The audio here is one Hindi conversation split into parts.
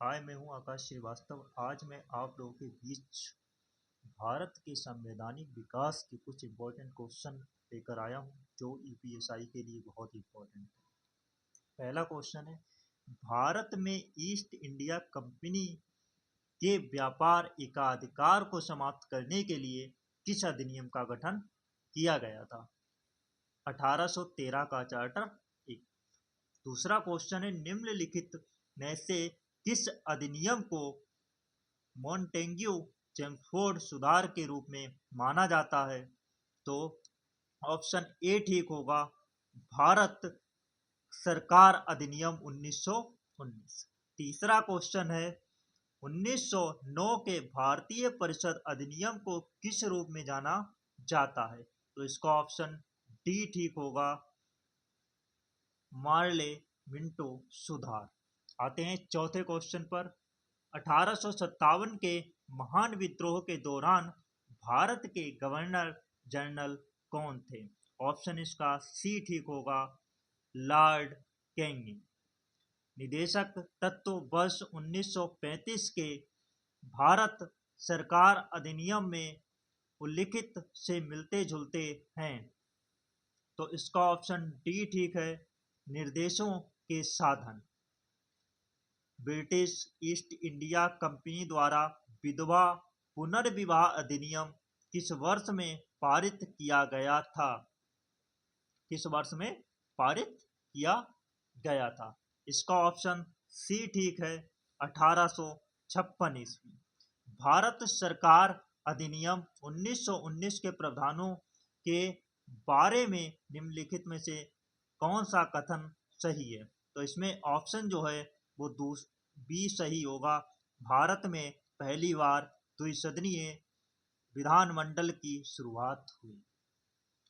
हाय, मैं हूं आकाश श्रीवास्तव। आज मैं आप लोगों के बीच भारत के संवैधानिक विकास के कुछ इम्पोर्टेंट क्वेश्चन लेकर आया हूं, जो यूपीएससी के लिए बहुत इम्पोर्टेंट है। पहला क्वेश्चन है, भारत में ईस्ट इंडिया कंपनी के व्यापार एकाधिकार को समाप्त करने के लिए किस अधिनियम का गठन किया गया था? 1813 का चार्टर। एक। दूसरा क्वेश्चन है, निम्नलिखित में से किस अधिनियम को मॉन्टेग्यू चेम्सफोर्ड सुधार के रूप में माना जाता है? तो ऑप्शन ए ठीक होगा, भारत सरकार अधिनियम 1919। तीसरा क्वेश्चन है, 1909 के भारतीय परिषद अधिनियम को किस रूप में जाना जाता है? तो इसका ऑप्शन डी ठीक होगा, मार्ले मिंटो सुधार। आते हैं चौथे क्वेश्चन पर। 1857 के महान विद्रोह के दौरान भारत के गवर्नर जनरल कौन थे? ऑप्शन इसका सी ठीक होगा, लॉर्ड कैनिंग। निदेशक तत्व वर्ष 1935 के भारत सरकार अधिनियम में उल्लिखित से मिलते जुलते हैं, तो इसका ऑप्शन डी ठीक है, निर्देशों के साधन। ब्रिटिश ईस्ट इंडिया कंपनी द्वारा विधवा पुनर्विवाह अधिनियम किस वर्ष में पारित किया गया था? किस वर्ष में पारित किया गया था? इसका ऑप्शन सी ठीक है, 1856 ईस्वी। भारत सरकार अधिनियम 1919 के प्रावधानों के बारे में निम्नलिखित में से कौन सा कथन सही है? तो इसमें ऑप्शन जो है वो बी सही होगा, भारत में पहली बार द्विसदनीय विधानमंडल की शुरुआत हुई।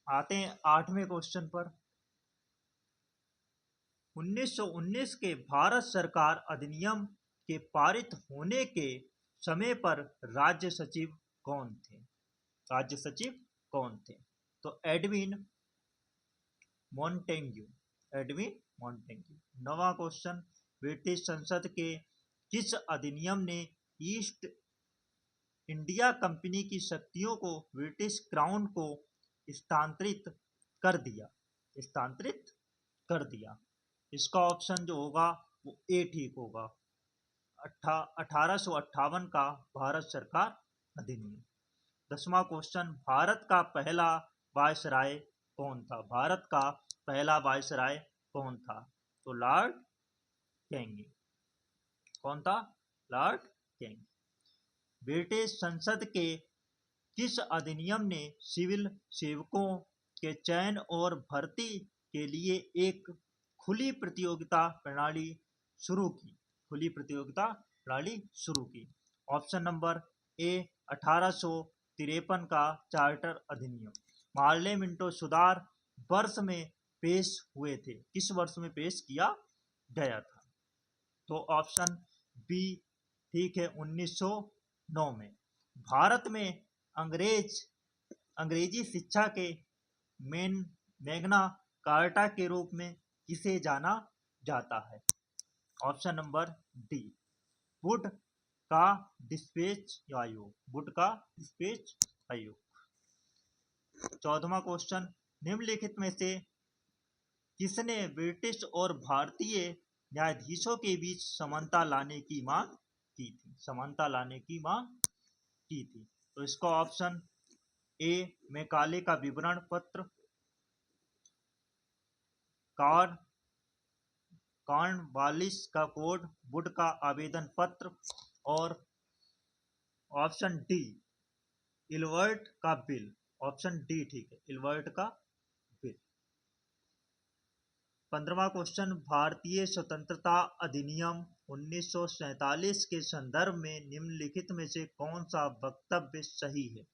आते हैं आठवें क्वेश्चन पर। 1919 के भारत सरकार अधिनियम के पारित होने के समय पर राज्य सचिव कौन थे? राज्य सचिव कौन थे? तो एडविन मॉन्टेग्यू। Edwin Montagu. नवा क्वेश्चन, ब्रिटिश संसद के किस अधिनियम ने ईस्ट इंडिया कंपनी की शक्तियों को ब्रिटिश क्राउन को स्थानांतरित कर दिया? स्थानांतरित कर दिया। इसका ऑप्शन जो होगा वो ए ठीक होगा, 1858 का भारत सरकार अधिनियम। 10वां क्वेश्चन, भारत का पहला वायसराय कौन था? भारत का पहला वायसराय कौन था? तो लॉर्ड कैनिंग। कौन था? Lord Canning. ब्रिटिश संसद के किस अधिनियम ने सिविल सेवकों के चयन और भर्ती के लिए एक खुली प्रतियोगिता प्रणाली शुरू की? खुली प्रतियोगिता प्रणाली शुरू की। ऑप्शन नंबर ए 1853 का चार्टर अधिनियम। मार्ले मिंटो सुधार वर्ष में पेश हुए थे, किस वर्ष में पेश किया गया था? तो ऑप्शन बी ठीक है, 1909 में। भारत में अंग्रेजी शिक्षा के मैग्ना कार्टा के रूप में किसे जाना जाता है? ऑप्शन नंबर डी, वुड का डिस्पैच आयोग। वुड का डिस्पैच आयोग। 14वां क्वेश्चन, निम्नलिखित में से किसने ब्रिटिश और भारतीय न्यायाधीशों के बीच समानता लाने की मांग की थी? समानता लाने की मांग की थी। तो इसका ऑप्शन ए मैकाले का विवरण पत्र, कॉर्नवालिस का कोड, वुड का आवेदन पत्र, और ऑप्शन डी इल्बर्ट का बिल। ऑप्शन डी ठीक है, इल्बर्ट का बिल। 15वां क्वेश्चन, भारतीय स्वतंत्रता अधिनियम 1947 के संदर्भ में निम्नलिखित में से कौन सा वक्तव्य सही है?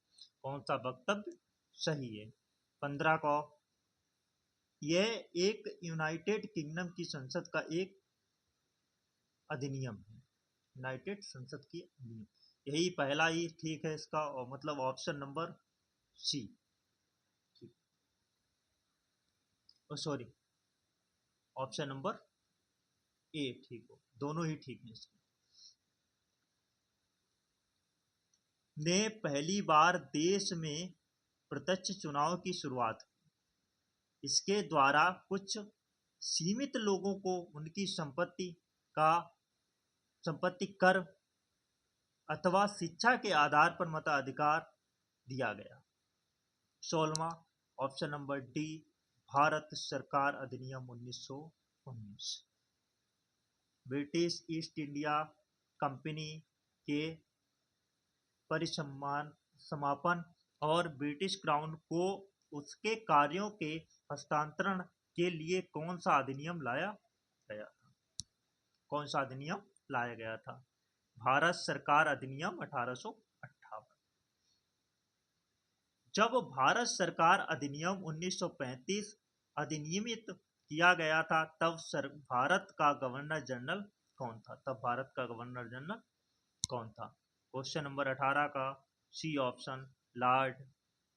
कौन सा वक्तव्य सही है? 15 को, यह एक यूनाइटेड किंगडम की संसद का एक अधिनियम है। यूनाइटेड संसद की अधिनियम, यही पहला ही ठीक है इसका, और मतलब option number C. Sorry, option number A ठीक हो, दोनों ही ठीक है इसके। ने पहली बार देश में प्रत्यक्ष चुनाव की शुरुआत की। इसके द्वारा कुछ सीमित लोगों को उनकी संपत्ति कर अथवा शिक्षा के आधार पर मताधिकार दिया गया। 16वां ऑप्शन नंबर डी, भारत सरकार अधिनियम 1919। ब्रिटिश ईस्ट इंडिया कंपनी के समापन और ब्रिटिश क्राउन को उसके कार्यों के हस्तांतरण के लिए कौन सा अधिनियम लाया गया था? कौन सा अधिनियम लाया गया था? भारत सरकार अधिनियम 1858। जब भारत सरकार अधिनियम 1935 अधिनियमित किया गया था तब भारत का गवर्नर जनरल कौन था? तब भारत का गवर्नर जनरल कौन था? क्वेश्चन नंबर 18 का सी ऑप्शन, लॉर्ड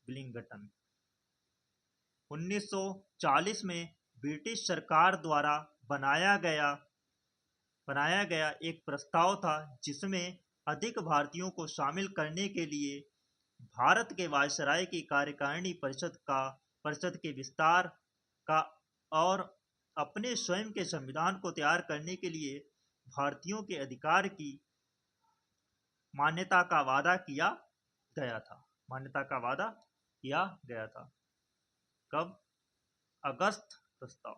विलिंगटन। 1940 में ब्रिटिश सरकार द्वारा बनाया गया एक प्रस्ताव था जिसमें अधिक भारतीयों को शामिल करने के लिए भारत के वायसराय की कार्यकारिणी परिषद के विस्तार का और अपने स्वयं के संविधान को तैयार करने के लिए भारतीयों के अधिकार की मान्यता का वादा किया गया था। कब? अगस्त प्रस्ताव।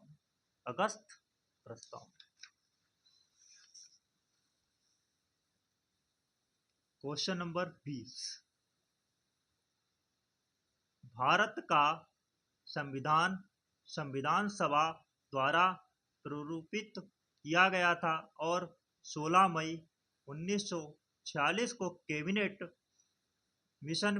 क्वेश्चन नंबर 20, भारत का संविधान सभा द्वारा प्ररूपित किया गया था और 16 मई 1946 को कैबिनेट मिशन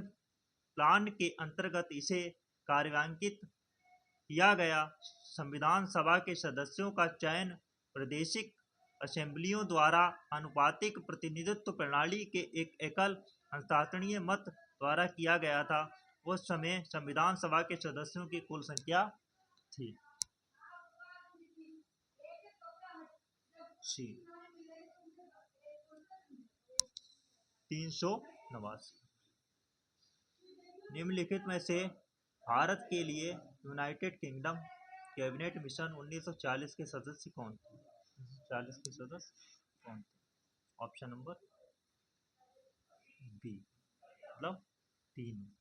प्लान के अंतर्गत इसे कार्यान्वित किया गया। संविधान सभा के सदस्यों का चयन प्रादेशिक असेंबलियों द्वारा आनुपातिक प्रतिनिधित्व प्रणाली के एक एकल हस्ताक्षरीय मत द्वारा किया गया था। उस समय संविधान सभा के सदस्यों की कुल संख्या थी 389। निम्नलिखित में से भारत के लिए यूनाइटेड किंगडम कैबिनेट मिशन 1940 के सदस्य कौन थे? ऑप्शन नंबर बी, मतलब 3।